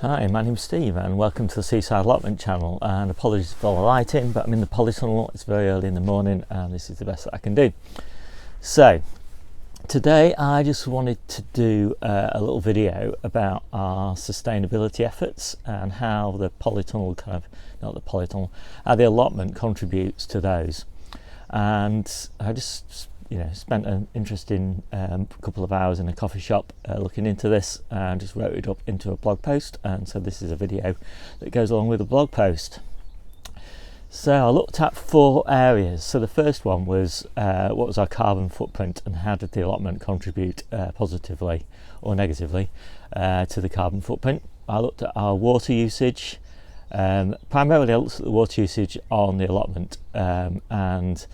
Hi, my name's Steve and welcome to the Seaside Allotment channel, and apologies for all the lighting, but I'm in the polytunnel. It's very early in the morning and this is the best that I can do. So today I just wanted to do a little video about our sustainability efforts and how the polytunnel how the allotment contributes to those. And I just spent an interesting couple of hours in a coffee shop looking into this and just wrote it up into a blog post, and so this is a video that goes along with the blog post. So I looked at 4 areas. So the first one was what was our carbon footprint and how did the allotment contribute positively or negatively to the carbon footprint. I looked at our water usage. Primarily I looked at the water usage on the allotment, and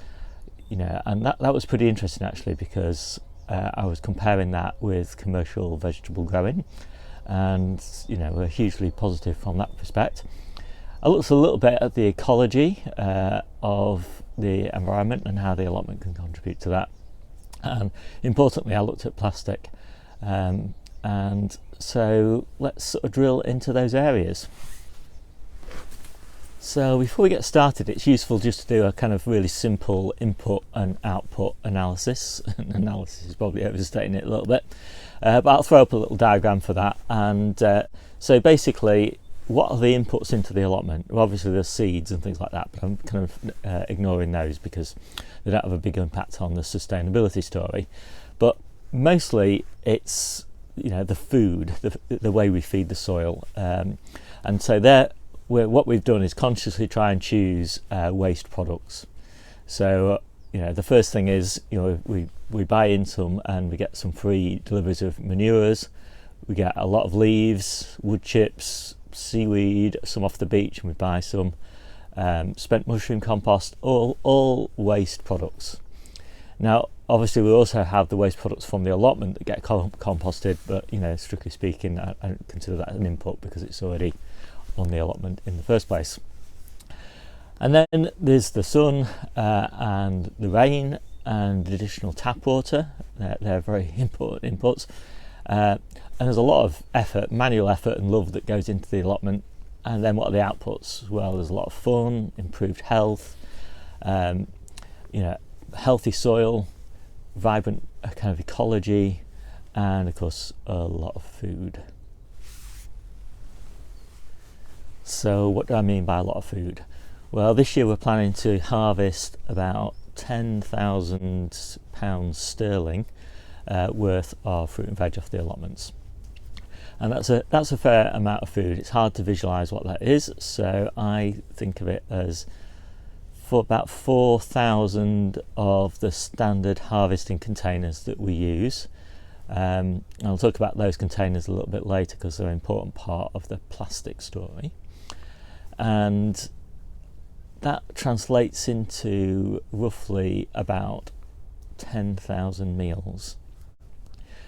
that was pretty interesting actually, because I was comparing that with commercial vegetable growing, and we're hugely positive from that respect. I looked a little bit at the ecology of the environment and how the allotment can contribute to that, and importantly I looked at plastic, and so let's sort of drill into those areas. So before we get started, it's useful just to do a kind of really simple input and output analysis. Analysis is probably overstating it a little bit, but I'll throw up a little diagram for that. And so basically, what are the inputs into the allotment? Well, obviously there's seeds and things like that, but I'm kind of ignoring those because they don't have a big impact on the sustainability story. But mostly it's the food, the way we feed the soil, and so what we've done is consciously try and choose waste products. So the first thing is we buy in some and we get some free deliveries of manures. We get a lot of leaves, wood chips, seaweed, some off the beach, and we buy some spent mushroom compost, all waste products. Now obviously we also have the waste products from the allotment that get composted, but strictly speaking I don't consider that an input because it's already on the allotment in the first place. And then there's the sun and the rain and the additional tap water. They're very important inputs, and there's a lot of effort, manual effort and love that goes into the allotment. And then what are the outputs? Well, there's a lot of fun, improved health, healthy soil, vibrant kind of ecology, and of course a lot of food. So what do I mean by a lot of food? Well, this year we're planning to harvest about £10,000 sterling worth of fruit and veg off the allotments, and that's a fair amount of food. It's hard to visualise what that is, so I think of it as for about 4,000 of the standard harvesting containers that we use. I'll talk about those containers a little bit later because they're an important part of the plastic story. And that translates into roughly about 10,000 meals.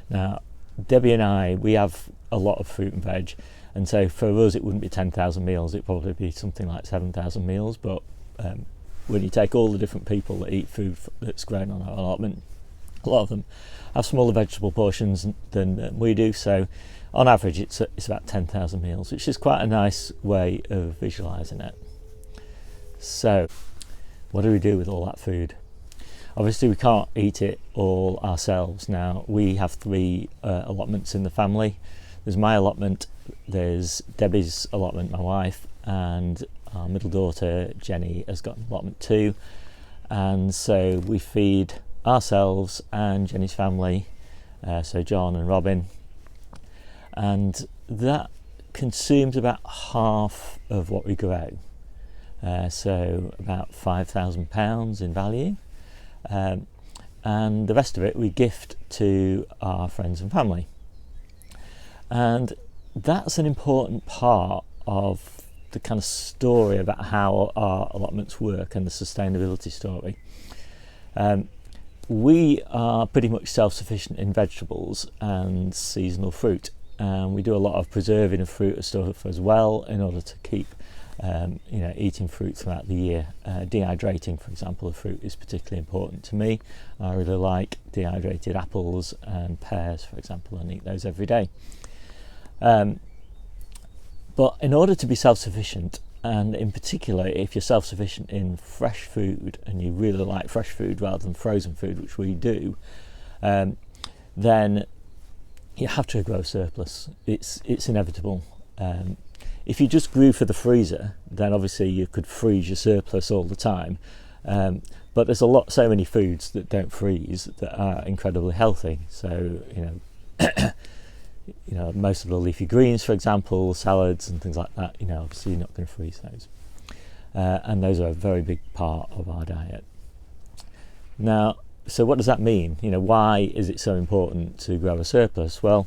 Now, Debbie and I, we have a lot of fruit and veg, and so for us it wouldn't be 10,000 meals, it'd probably be something like 7,000 meals. But when you take all the different people that eat food that's grown on our allotment, a lot of them have smaller vegetable portions than we do, so on average it's about 10,000 meals, which is quite a nice way of visualising it. So what do we do with all that food? Obviously we can't eat it all ourselves. Now we have 3 allotments in the family. There's my allotment, there's Debbie's allotment, my wife, and our middle daughter Jennie has got an allotment too, and so we feed ourselves and Jennie's family, so John and Robin, and that consumes about half of what we grow, so about £5,000 in value, and the rest of it we gift to our friends and family. And that's an important part of the kind of story about how our allotments work and the sustainability story. We are pretty much self-sufficient in vegetables and seasonal fruit, and we do a lot of preserving of fruit and stuff as well in order to keep eating fruit throughout the year. Dehydrating, for example, of fruit is particularly important to me. I really like dehydrated apples and pears, for example, and eat those every day. But in order to be self-sufficient, and in particular if you're self-sufficient in fresh food and you really like fresh food rather than frozen food, which we do, then you have to grow a surplus. It's inevitable. If you just grew for the freezer, then obviously you could freeze your surplus all the time. But there's so many foods that don't freeze that are incredibly healthy. So most of the leafy greens, for example, salads and things like that, obviously you're not going to freeze those. And those are a very big part of our diet. Now, so what does that mean? Why is it so important to grow a surplus? Well,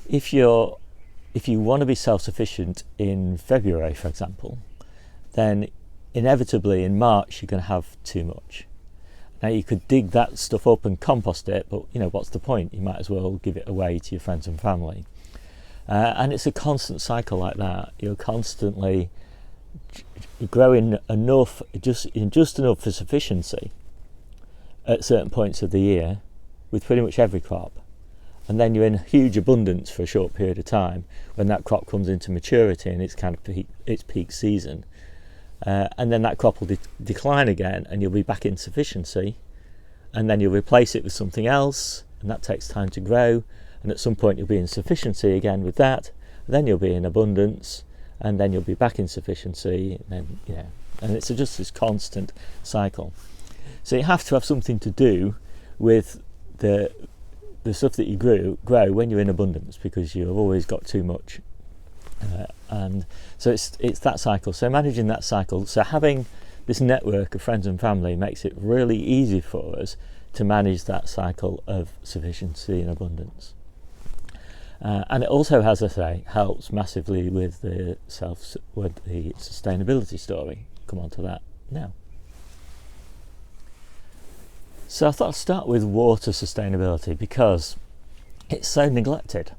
if you want to be self-sufficient in February, for example, then inevitably in March you're going to have too much. Now you could dig that stuff up and compost it, but what's the point? You might as well give it away to your friends and family. And it's a constant cycle like that. You're constantly growing enough, just enough for sufficiency at certain points of the year with pretty much every crop. And then you're in huge abundance for a short period of time when that crop comes into maturity and it's kind of its peak season. And then that crop will decline again and you'll be back in sufficiency, and then you'll replace it with something else, and that takes time to grow, and at some point you'll be in sufficiency again with that, and then you'll be in abundance, and then you'll be back in sufficiency, and then and it's just this constant cycle. So you have to have something to do with the stuff that you grow when you're in abundance, because you've always got too much. And so it's that cycle. So managing that cycle, so having this network of friends and family makes it really easy for us to manage that cycle of sufficiency and abundance. And it also, as I say, helps massively with the sustainability story. Come on to that now. So I thought I'd start with water sustainability because it's so neglected.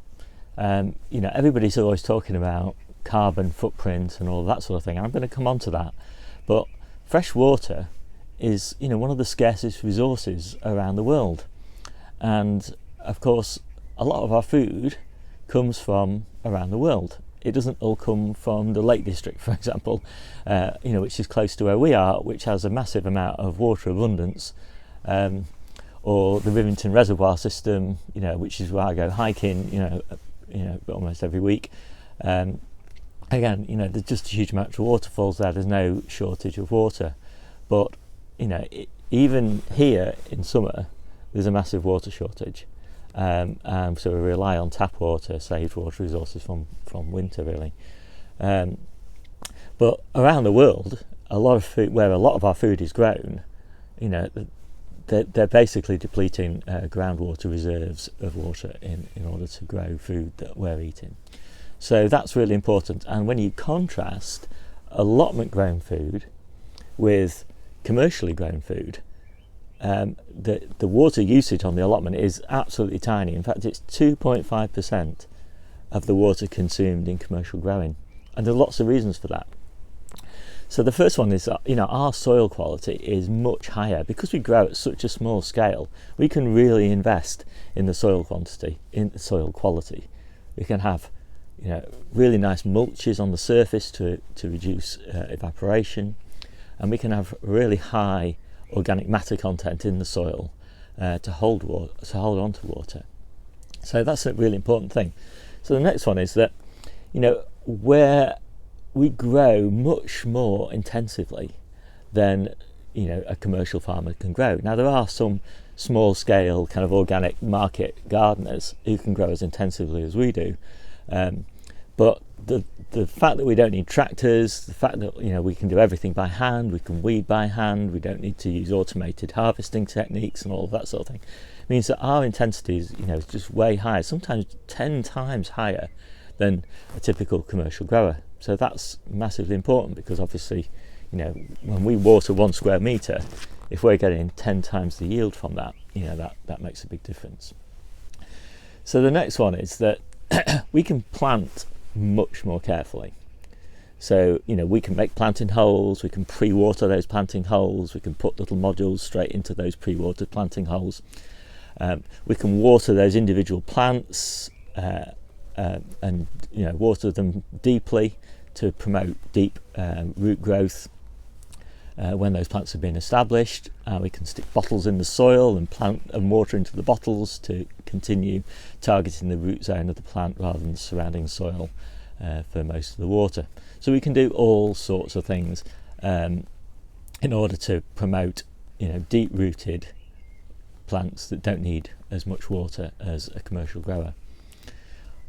Everybody's always talking about carbon footprint and all that sort of thing, and I'm going to come on to that. But fresh water is, one of the scarcest resources around the world, and of course a lot of our food comes from around the world. It doesn't all come from the Lake District, for example, which is close to where we are, which has a massive amount of water abundance, or the Rivington Reservoir system, which is where I go hiking, almost every week. Again, there's just a huge amount of waterfalls there. There's no shortage of water, but even here in summer, there's a massive water shortage. So we rely on tap water, saved water resources from winter, really. But around the world, a lot of food, where a lot of our food is grown, they're basically depleting groundwater reserves of water in order to grow food that we're eating. So that's really important. And when you contrast allotment grown food with commercially grown food, the water usage on the allotment is absolutely tiny. In fact, it's 2.5% of the water consumed in commercial growing, and there are lots of reasons for that. So the first one is that, our soil quality is much higher because we grow at such a small scale. We can really invest in the soil quality. We can have, really nice mulches on the surface to reduce evaporation, and we can have really high organic matter content in the soil to hold on to water. So that's a really important thing. So the next one is that, where we grow much more intensively than a commercial farmer can grow. Now there are some small scale kind of organic market gardeners who can grow as intensively as we do, but the fact that we don't need tractors, the fact that we can do everything by hand, we can weed by hand, we don't need to use automated harvesting techniques and all of that sort of thing, means that our intensity is just way higher, sometimes 10 times higher than a typical commercial grower. So that's massively important, because obviously, when we water 1 square metre, if we're getting 10 times the yield from that, that makes a big difference. So the next one is that we can plant much more carefully. So, we can make planting holes, we can pre-water those planting holes, we can put little modules straight into those pre-watered planting holes. We can water those individual plants and water them deeply to promote deep root growth when those plants have been established. We can stick bottles in the soil and plant and water into the bottles to continue targeting the root zone of the plant rather than the surrounding soil for most of the water. So we can do all sorts of things in order to promote, deep-rooted plants that don't need as much water as a commercial grower.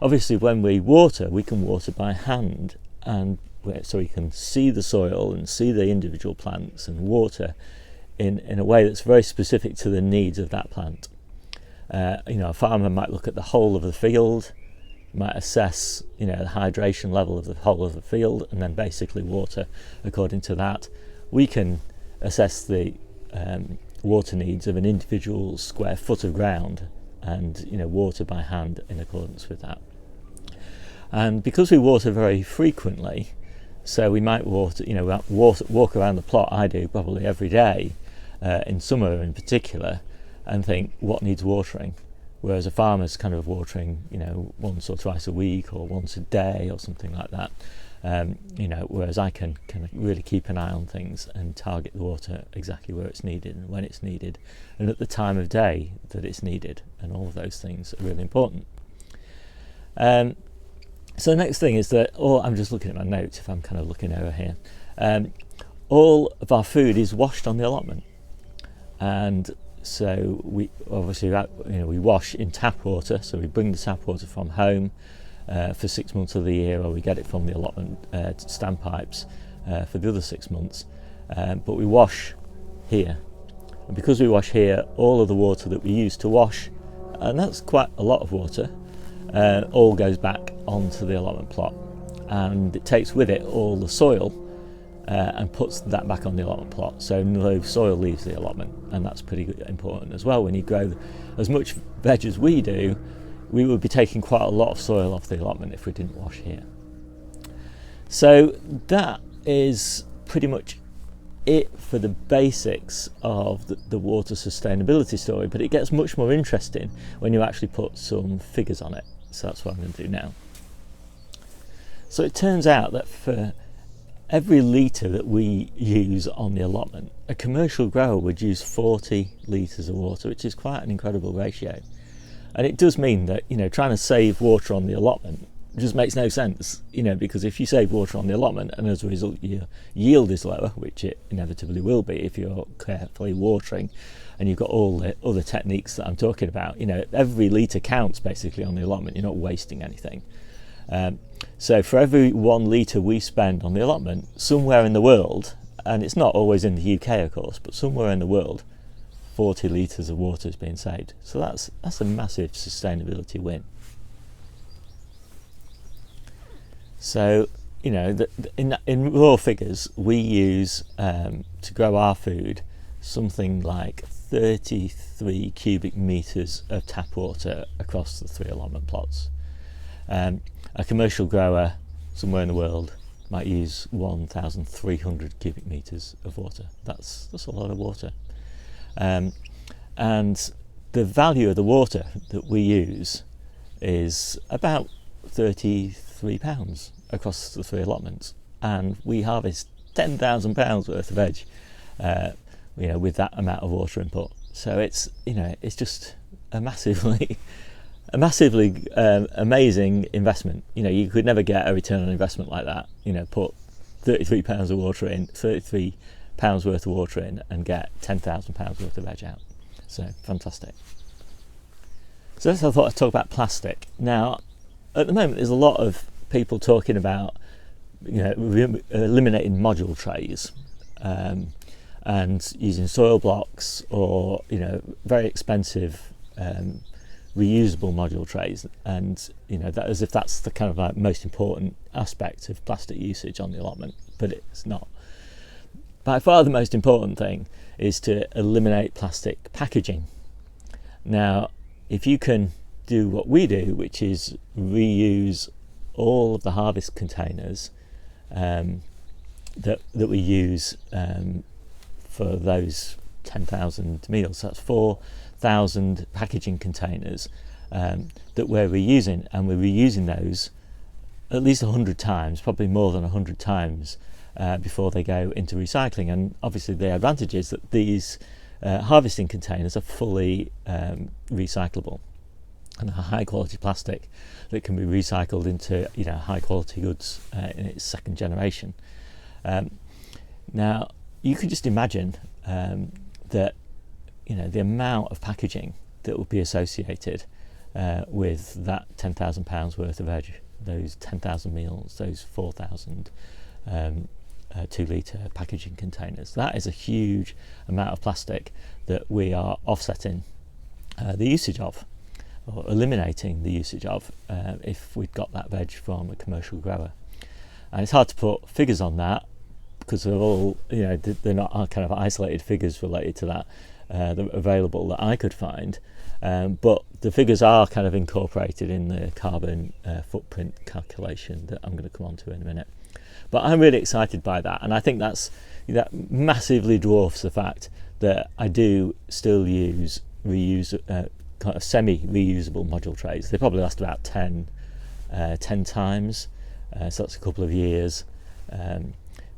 Obviously, when we water, we can water by hand, and so we can see the soil and see the individual plants and water in a way that's very specific to the needs of that plant. A farmer might look at the whole of the field, might assess the hydration level of the whole of the field, and then basically water according to that. We can assess the water needs of an individual square foot of ground and water by hand in accordance with that. And because we water very frequently, so we might walk around the plot, I do probably every day, in summer in particular, and think what needs watering, whereas a farmer's kind of watering once or twice a week or once a day or something like that. Whereas I can really keep an eye on things and target the water exactly where it's needed and when it's needed and at the time of day that it's needed, and all of those things are really important. So the next thing is that, I'm just looking at my notes if I'm kind of looking over here, all of our food is washed on the allotment, and so we obviously we wash in tap water, so we bring the tap water from home for 6 months of the year, or we get it from the allotment standpipes for the other 6 months, but we wash here, and because we wash here, all of the water that we use to wash, and that's quite a lot of water, all goes back onto the allotment plot, and it takes with it all the soil and puts that back on the allotment plot, so no soil leaves the allotment, and that's pretty important as well. When you grow as much veg as we do, we would be taking quite a lot of soil off the allotment if we didn't wash here. So that is pretty much it for the basics of the water sustainability story, but it gets much more interesting when you actually put some figures on it. So that's what I'm going to do now. So it turns out that for every litre that we use on the allotment, a commercial grower would use 40 litres of water, which is quite an incredible ratio. And it does mean that, trying to save water on the allotment just makes no sense, because if you save water on the allotment and as a result your yield is lower, which it inevitably will be if you're carefully watering and you've got all the other techniques that I'm talking about, every litre counts basically on the allotment, you're not wasting anything. So for every 1 litre we spend on the allotment, somewhere in the world, and it's not always in the UK of course, but somewhere in the world, 40 litres of water is being saved. So that's a massive sustainability win. So, in raw figures, we use to grow our food something like 33 cubic metres of tap water across the 3 allotment plots. A commercial grower somewhere in the world might use 1,300 cubic metres of water. That's a lot of water. And the value of the water that we use is about £33 across the 3 allotments, and we harvest £10,000 worth of veg with that amount of water input. So it's just a massively amazing investment. You could never get a return on investment like that. Put £33 of water in, £33 worth of water in, and get £10,000 worth of veg out. So fantastic. So that's what I thought I'd talk about plastic. Now, at the moment, there's a lot of people talking about eliminating module trays and using soil blocks or very expensive reusable module trays, and that as if that's the kind of like most important aspect of plastic usage on the allotment, but it's not. By far the most important thing is to eliminate plastic packaging. Now, if you can do what we do, which is reuse all of the harvest containers that we use for those 10,000 meals, that's 4,000 packaging containers that we're reusing, and we're reusing those at least 100 times, probably more than 100 times before they go into recycling. And obviously the advantage is that these harvesting containers are fully recyclable and are high quality plastic that can be recycled into high quality goods in its second generation. Now you can just imagine that the amount of packaging that would be associated with that £10,000 worth of veg, those 10,000 meals, those 4,000 2-litre packaging containers. That is a huge amount of plastic that we are offsetting the usage of, or eliminating the usage of, if we've got that veg from a commercial grower. And it's hard to put figures on that because they're all, they're not kind of isolated figures related to that that are available that I could find. But the figures are kind of incorporated in the carbon footprint calculation that I'm going to come on to in a minute. But I'm really excited by that, and I think that massively dwarfs the fact that I do still use kind of semi-reusable module trays. They probably last about 10 times, so that's a couple of years.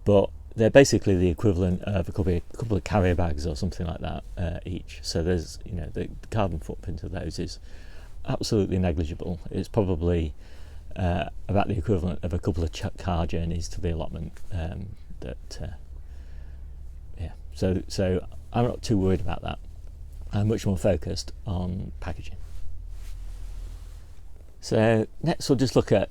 But they're basically the equivalent of a couple of carrier bags or something like that each. So there's, the carbon footprint of those is absolutely negligible. It's probably about the equivalent of a couple of car journeys to the allotment. So I'm not too worried about that. I'm much more focused on packaging. So next we'll just look at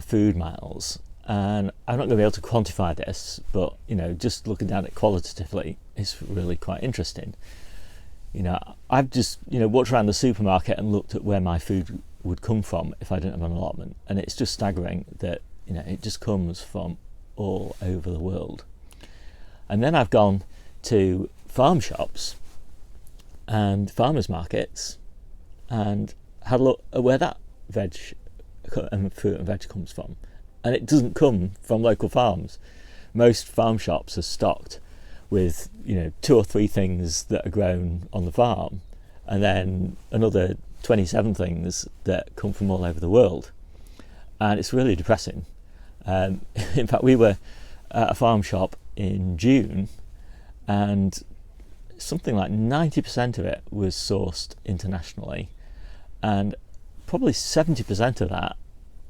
food miles. And I'm not going to be able to quantify this, but just looking at it qualitatively is really quite interesting. I've just walked around the supermarket and looked at where my food would come from if I didn't have an allotment, and it's just staggering that it just comes from all over the world. And then I've gone to farm shops and farmers markets and had a look at where that fruit and veg comes from. And it doesn't come from local farms. Most farm shops are stocked with 2 or 3 things that are grown on the farm, and then another 27 things that come from all over the world. And it's really depressing. In fact, we were at a farm shop in June, and something like 90% of it was sourced internationally, and probably 70% of that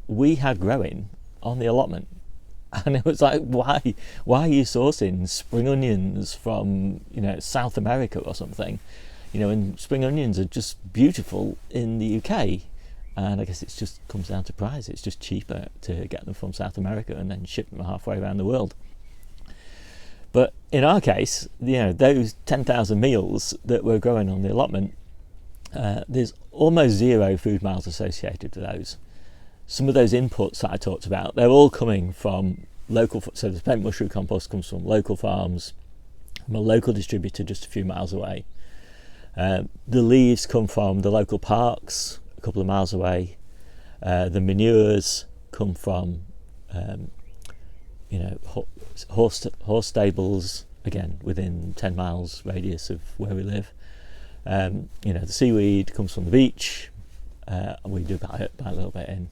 we had growing on the allotment. And it was like, why are you sourcing spring onions from South America or something, and spring onions are just beautiful in the UK, and I guess it just comes down to price. It's just cheaper to get them from South America and then ship them halfway around the world. But in our case, those 10,000 meals that were growing on the allotment, there's almost 0 food miles associated with those. Some of those inputs that I talked about, they're all coming from local. So the spent mushroom compost comes from local farms, from a local distributor just a few miles away. The leaves come from the local parks a couple of miles away. The manures come from horse stables, again within 10 miles radius of where we live. The seaweed comes from the beach. We do buy a little bit in.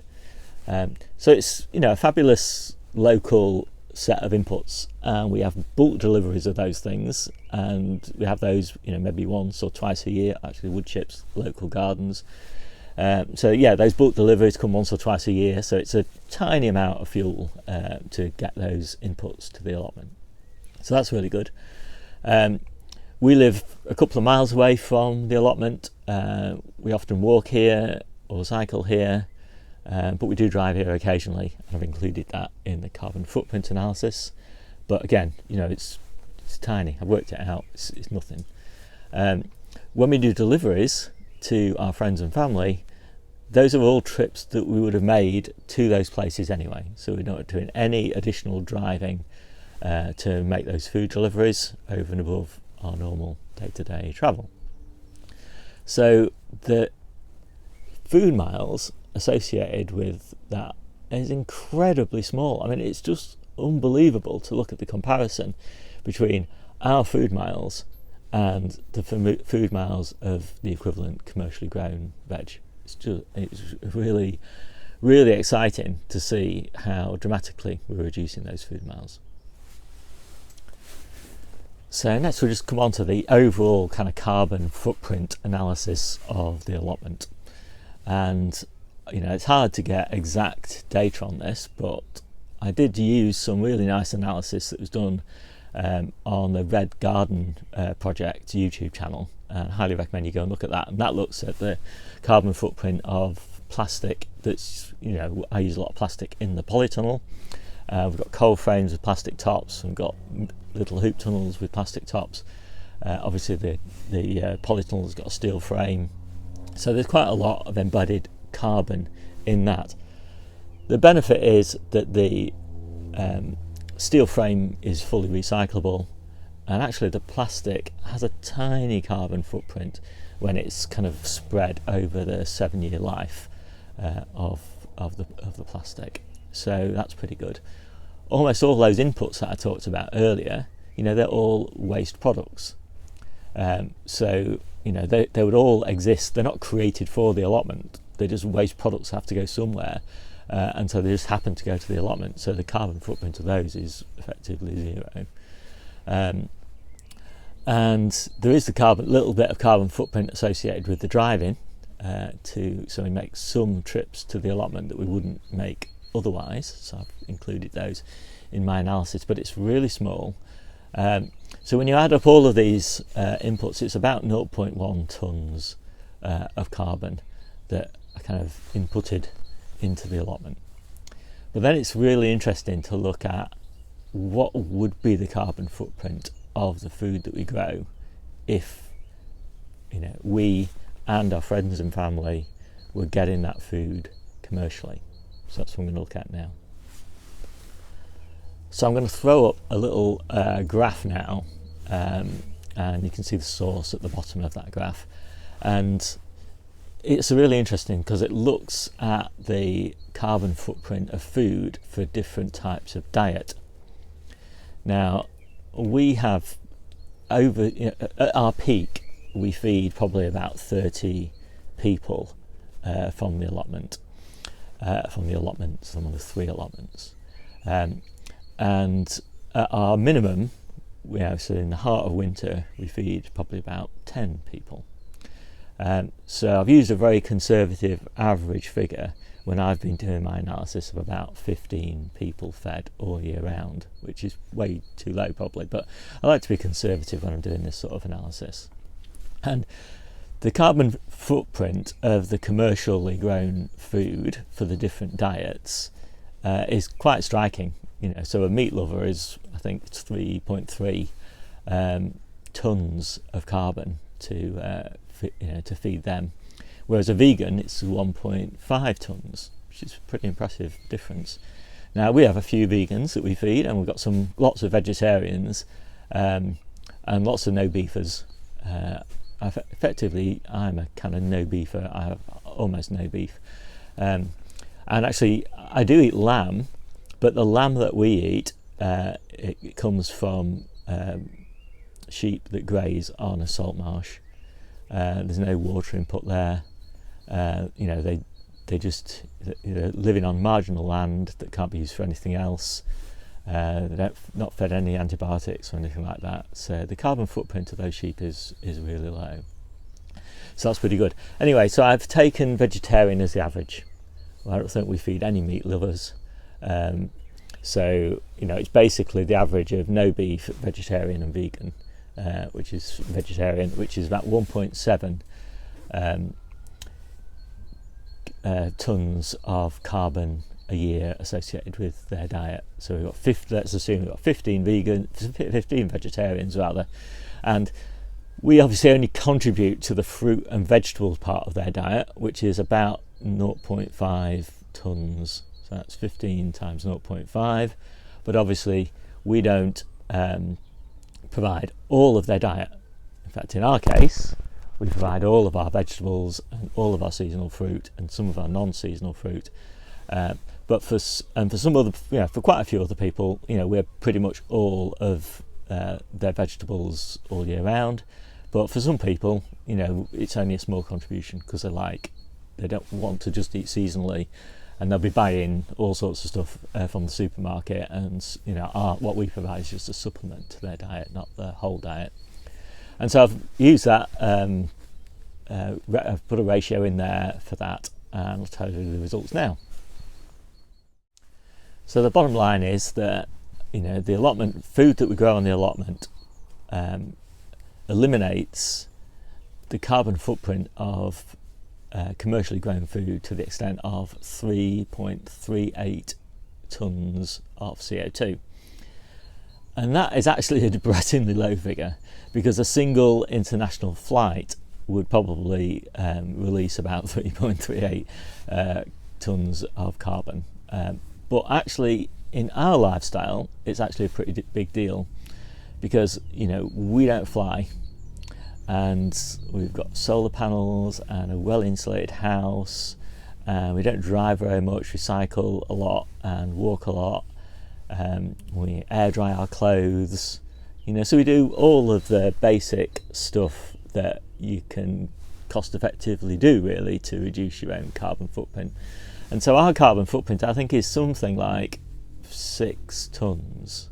So it's a fabulous local set of inputs, and we have bulk deliveries of those things, and we have those maybe once or twice a year. Actually, wood chips, local gardens. Those bulk deliveries come once or twice a year, so it's a tiny amount of fuel to get those inputs to the allotment. So that's really good. We live a couple of miles away from the allotment. We often walk here or cycle here. But we do drive here occasionally, and I've included that in the carbon footprint analysis. But again, it's tiny. I've worked it out. It's nothing. When we do deliveries to our friends and family, those are all trips that we would have made to those places anyway. So we're not doing any additional driving to make those food deliveries over and above our normal day-to-day travel. So the food miles associated with that is incredibly small. I mean, it's just unbelievable to look at the comparison between our food miles and the food miles of the equivalent commercially grown veg. It's really, really exciting to see how dramatically we're reducing those food miles. So next we'll just come on to the overall kind of carbon footprint analysis of the allotment. And it's hard to get exact data on this, but I did use some really nice analysis that was done on the Red Garden Project YouTube channel, and I highly recommend you go and look at that. And that looks at the carbon footprint of plastic that's, I use a lot of plastic in the polytunnel. We've got coal frames with plastic tops, and we've got little hoop tunnels with plastic tops. Obviously the polytunnel's got a steel frame, so there's quite a lot of embedded carbon in that. The benefit is that the steel frame is fully recyclable, and actually the plastic has a tiny carbon footprint when it's kind of spread over the 7-year life of the plastic. So that's pretty good. Almost all those inputs that I talked about earlier, they're all waste products. So they would all exist. They're not created for the allotment. They're just waste products have to go somewhere, and so they just happen to go to the allotment. So the carbon footprint of those is effectively zero. And there is the little bit of carbon footprint associated with the driving. So we make some trips to the allotment that we wouldn't make otherwise. So I've included those in my analysis, but it's really small. So when you add up all of these inputs, it's about 0.1 tonnes of carbon that are kind of inputted into the allotment. But then it's really interesting to look at what would be the carbon footprint of the food that we grow if we and our friends and family were getting that food commercially. So that's what I'm going to look at now. So I'm going to throw up a little graph now, and you can see the source at the bottom of that graph. And it's really interesting because it looks at the carbon footprint of food for different types of diet. Now, we have at our peak, we feed probably about 30 people from the allotment, from the 3 allotments. And at our minimum, so in the heart of winter, we feed probably about 10 people. So I've used a very conservative average figure when I've been doing my analysis of about 15 people fed all year round, which is way too low probably, but I like to be conservative when I'm doing this sort of analysis. And the carbon footprint of the commercially grown food for the different diets is quite striking. So a meat lover is, I think, it's 3.3 tonnes of carbon to feed them, whereas a vegan it's 1.5 tonnes, which is a pretty impressive difference. Now we have a few vegans that we feed, and we've got lots of vegetarians and lots of no beefers. Effectively, I'm a kind of no beefer. I have almost no beef, and actually I do eat lamb, but the lamb that we eat it comes from sheep that graze on a salt marsh. There's no water input there. They just living on marginal land that can't be used for anything else. They're not fed any antibiotics or anything like that. So the carbon footprint of those sheep is really low. So that's pretty good. Anyway, so I've taken vegetarian as the average. Well, I don't think we feed any meat lovers. So it's basically the average of no beef, vegetarian and vegan, which is vegetarian, which is about 1.7 tonnes of carbon a year associated with their diet. So we've got let's assume we've got 15 vegetarians rather, and we obviously only contribute to the fruit and vegetables part of their diet, which is about 0.5 tonnes. So that's 15 times 0.5, but obviously we don't provide all of their diet. In fact, in our case, we provide all of our vegetables and all of our seasonal fruit and some of our non-seasonal fruit. But for some other, for quite a few other people, we're pretty much all of their vegetables all year round. But for some people, it's only a small contribution because they don't want to just eat seasonally. and they'll be buying all sorts of stuff from the supermarket, and what we provide is just a supplement to their diet, not the whole diet. And so I've used that, I've put a ratio in there for that, and I'll tell you the results now. So the bottom line is that the allotment food that we grow on the allotment eliminates the carbon footprint of commercially grown food to the extent of 3.38 tonnes of CO2. And that is actually a depressingly low figure, because a single international flight would probably release about 3.38 tonnes of carbon. But actually, in our lifestyle, it's actually a pretty big deal, because we don't fly, and we've got solar panels and a well-insulated house, and we don't drive very much, we cycle a lot and walk a lot, we air dry our clothes, so we do all of the basic stuff that you can cost effectively do, really, to reduce your own carbon footprint. And so our carbon footprint, I think, is something like 6 tonnes,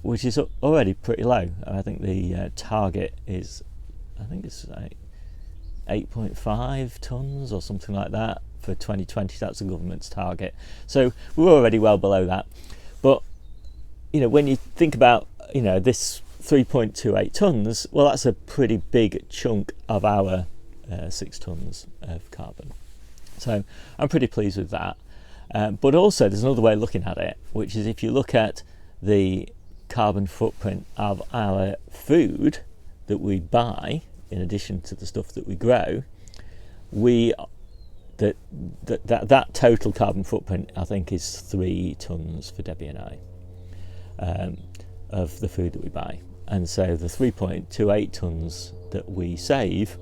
which is already pretty low. I think the target is, it's like 8.5 tonnes or something like that for 2020. That's the government's target. So we're already well below that. But when you think about this 3.28 tonnes, well, that's a pretty big chunk of our 6 tonnes of carbon. So I'm pretty pleased with that. But also there's another way of looking at it, which is if you look at the carbon footprint of our food that we buy, in addition to the stuff that we grow, that total carbon footprint, I think, is 3 tonnes for Debbie and I, of the food that we buy. And so the 3.28 tonnes that we save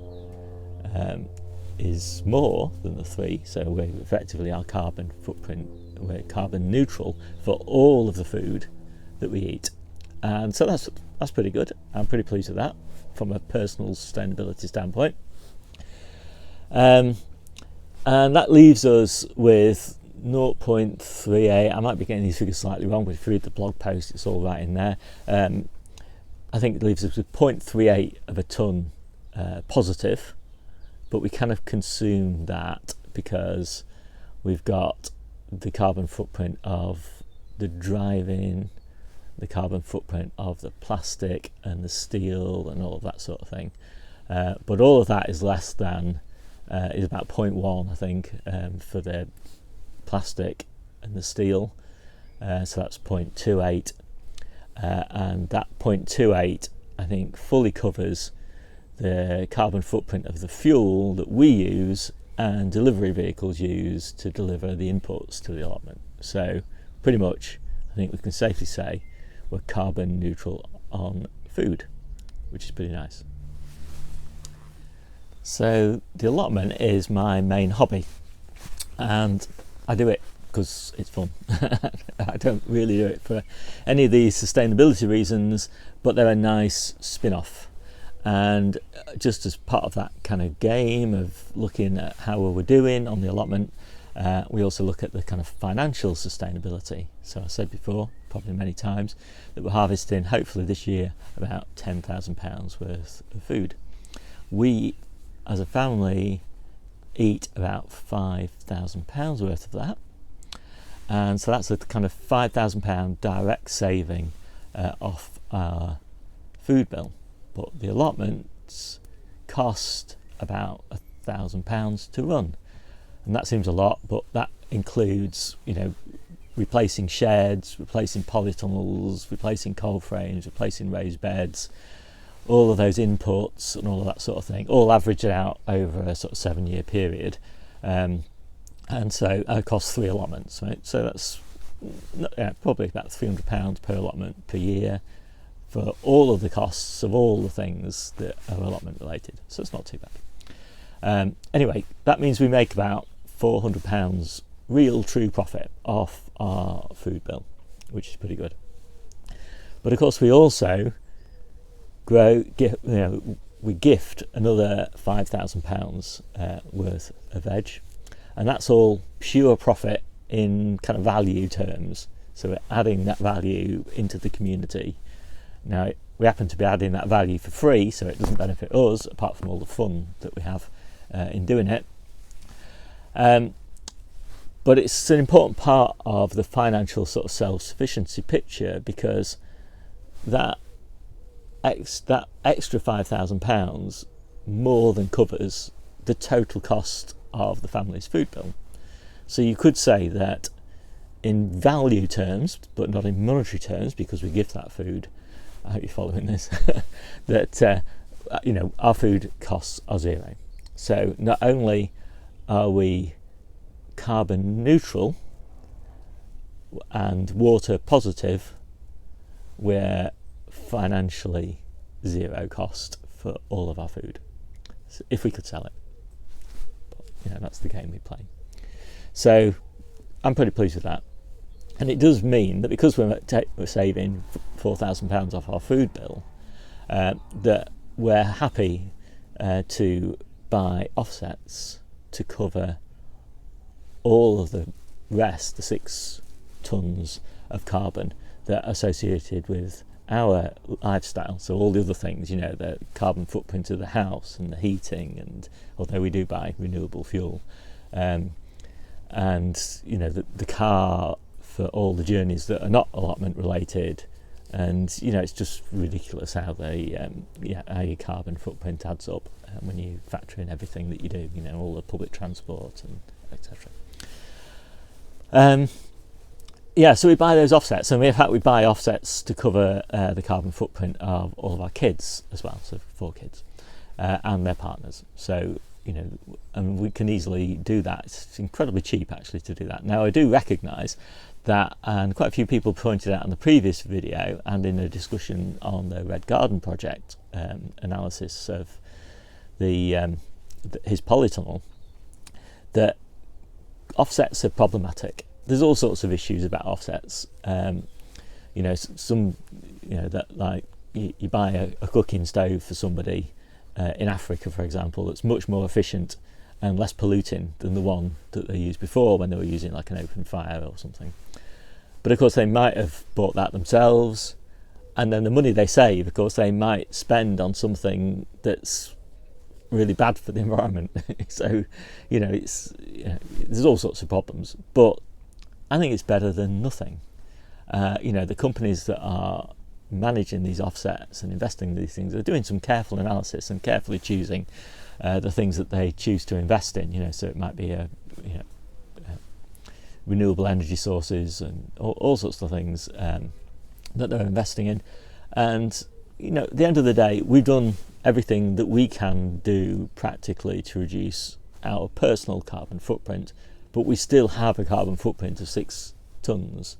is more than the 3, so we're effectively, our carbon footprint, we're carbon neutral for all of the food that we eat. And so that's pretty good. I'm pretty pleased with that from a personal sustainability standpoint. And that leaves us with 0.38. I might be getting these figures slightly wrong, but if you read the blog post, it's all right in there. I think it leaves us with 0.38 of a tonne positive, but we kind of consume that because we've got the carbon footprint of the driving, the carbon footprint of the plastic and the steel and all of that sort of thing. But all of that is less than, is about 0.1, I think, for the plastic and the steel. So that's 0.28. And that 0.28, I think, fully covers the carbon footprint of the fuel that we use and delivery vehicles use to deliver the inputs to the allotment. So pretty much, I think we can safely say we're carbon neutral on food, which is pretty nice. So the allotment is my main hobby, and I do it because it's fun. I don't really do it for any of these sustainability reasons, but they're a nice spin-off. And just as part of that kind of game of looking at how we're doing on the allotment, we also look at the kind of financial sustainability. So I said before, probably many times, that we're harvesting, hopefully this year, about £10,000 worth of food. We, as a family, eat about £5,000 worth of that. And so that's a kind of £5,000 direct saving off our food bill. But the allotments cost about £1,000 to run, and that seems a lot, but that includes, replacing sheds, replacing polytunnels, replacing cold frames, replacing raised beds, all of those inputs and all of that sort of thing, all averaged out over a sort of 7-year period. And so it costs 3 allotments, right? So that's probably about £300 per allotment per year for all of the costs of all the things that are allotment related. So it's not too bad. Anyway, that means we make about £400 real true profit off our food bill, which is pretty good. But of course we also we gift another £5,000 worth of veg, and that's all pure profit in kind of value terms. So we're adding that value into the community. Now we happen to be adding that value for free, so it doesn't benefit us apart from all the fun that we have in doing it. But it's an important part of the financial sort of self-sufficiency picture, because that extra £5,000 more than covers the total cost of the family's food bill. So you could say that in value terms, but not in monetary terms, because we gift that food, I hope you're following this, that our food costs are zero. So not only are we carbon neutral and water positive, we're financially zero cost for all of our food, so if we could sell it. But, that's the game we play. So I'm pretty pleased with that. And it does mean that because we're saving £4,000 off our food bill, that we're happy to buy offsets to cover all of the rest, the 6 tonnes of carbon that are associated with our lifestyle. So all the other things, the carbon footprint of the house and the heating, and although we do buy renewable fuel, and the car for all the journeys that are not allotment related, and it's just ridiculous how how your carbon footprint adds up when you factor in everything that you do, all the public transport and etc. So we buy those offsets, and in fact we buy offsets to cover the carbon footprint of all of our kids as well, so 4 kids and their partners. So and we can easily do that. It's incredibly cheap actually to do that. Now I do recognise that, and quite a few people pointed out in the previous video and in a discussion on the Red Garden project analysis of his polytunnel, that offsets are problematic. There's all sorts of issues about offsets. That like you buy a cooking stove for somebody in Africa, for example, that's much more efficient and less polluting than the one that they used before when they were using like an open fire or something. But of course they might have bought that themselves, and then the money they save, of course, they might spend on something that's really bad for the environment. So there's all sorts of problems, but I think it's better than nothing. The companies that are managing these offsets and investing in these things are doing some careful analysis and carefully choosing the things that they choose to invest in. So it might be renewable energy sources and all sorts of things that they're investing in. And at the end of the day, we've done everything that we can do practically to reduce our personal carbon footprint, but we still have a carbon footprint of 6 tonnes.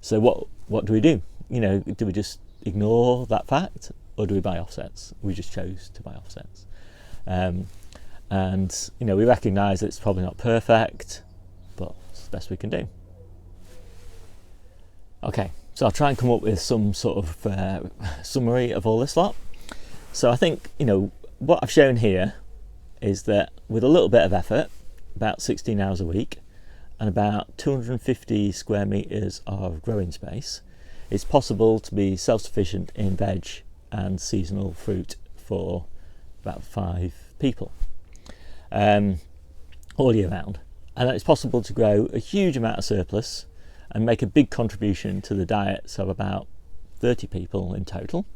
So what do we do? Do we just ignore that fact, or do we buy offsets? We just chose to buy offsets. We recognise that it's probably not perfect, but it's the best we can do. Okay, so I'll try and come up with some sort of summary of all this lot. So I think, what I've shown here is that with a little bit of effort, about 16 hours a week, and about 250 square metres of growing space, it's possible to be self-sufficient in veg and seasonal fruit for about 5 people all year round. And it's possible to grow a huge amount of surplus and make a big contribution to the diets of about 30 people in total.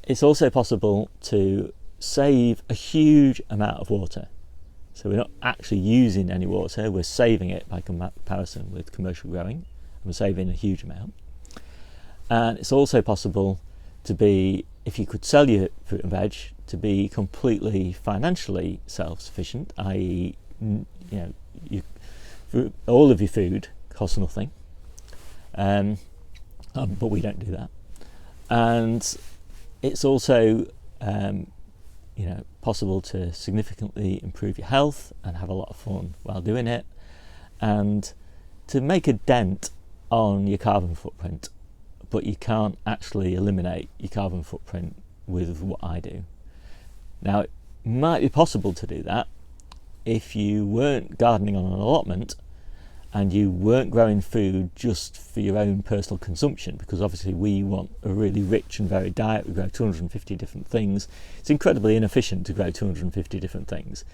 It's also possible to save a huge amount of water. So we're not actually using any water, we're saving it by comparison with commercial growing, and we're saving a huge amount. And it's also possible to be, if you could sell your fruit and veg, to be completely financially self-sufficient, i.e. all of your food costs nothing, but we don't do that. And it's also possible to significantly improve your health and have a lot of fun while doing it, and to make a dent on your carbon footprint. But you can't actually eliminate your carbon footprint with what I do. Now, it might be possible to do that, if you weren't gardening on an allotment and you weren't growing food just for your own personal consumption, because obviously we want a really rich and varied diet. We grow 250 different things. It's incredibly inefficient to grow 250 different things.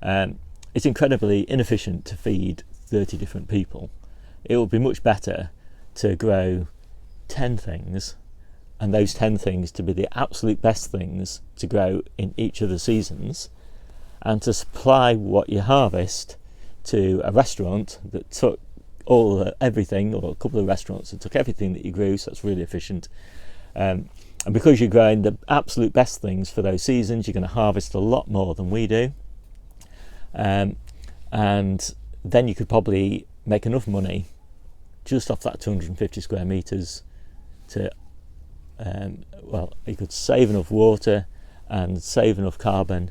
It's incredibly inefficient to feed 30 different people. It would be much better to grow 10 things, and those 10 things to be the absolute best things to grow in each of the seasons, and to supply what you harvest to a restaurant that took everything, or a couple of restaurants that took everything that you grew, so that's really efficient. And because you're growing the absolute best things for those seasons, you're going to harvest a lot more than we do. And then you could probably make enough money just off that 250 square metres to, you could save enough water and save enough carbon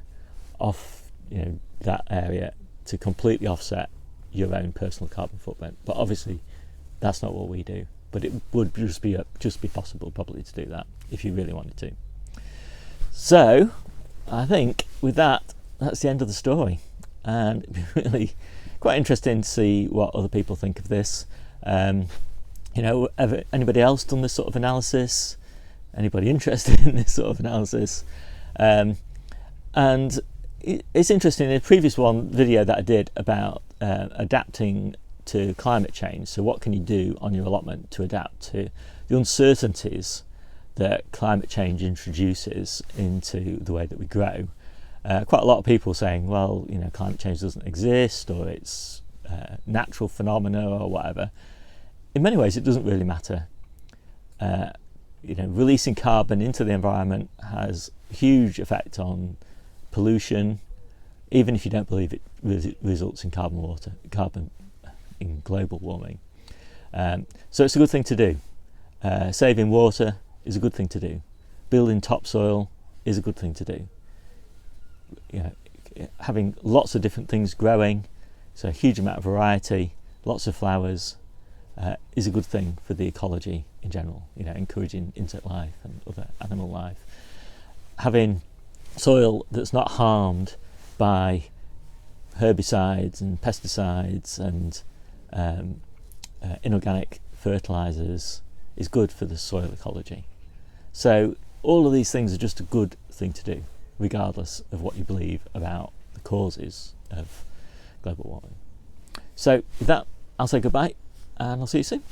off that area to completely offset your own personal carbon footprint. But obviously that's not what we do, but it would just be possible probably to do that if you really wanted to. So I think with that's the end of the story, and it'd be really quite interesting to see what other people think of this. Anybody else done this sort of analysis? Anybody interested in this sort of analysis? And it's interesting, in a previous video that I did about adapting to climate change, so what can you do on your allotment to adapt to the uncertainties that climate change introduces into the way that we grow. Quite a lot of people saying, well, climate change doesn't exist, or it's natural phenomena or whatever. In many ways it doesn't really matter. Releasing carbon into the environment has a huge effect on pollution, even if you don't believe it results in carbon in global warming. So it's a good thing to do. Saving water is a good thing to do. Building topsoil is a good thing to do. Having lots of different things growing, so a huge amount of variety, lots of flowers, is a good thing for the ecology in general. Encouraging insect life and other animal life. Having soil that's not harmed by herbicides and pesticides and inorganic fertilizers is good for the soil ecology. So all of these things are just a good thing to do, regardless of what you believe about the causes of global warming. So with that, I'll say goodbye, and I'll see you soon.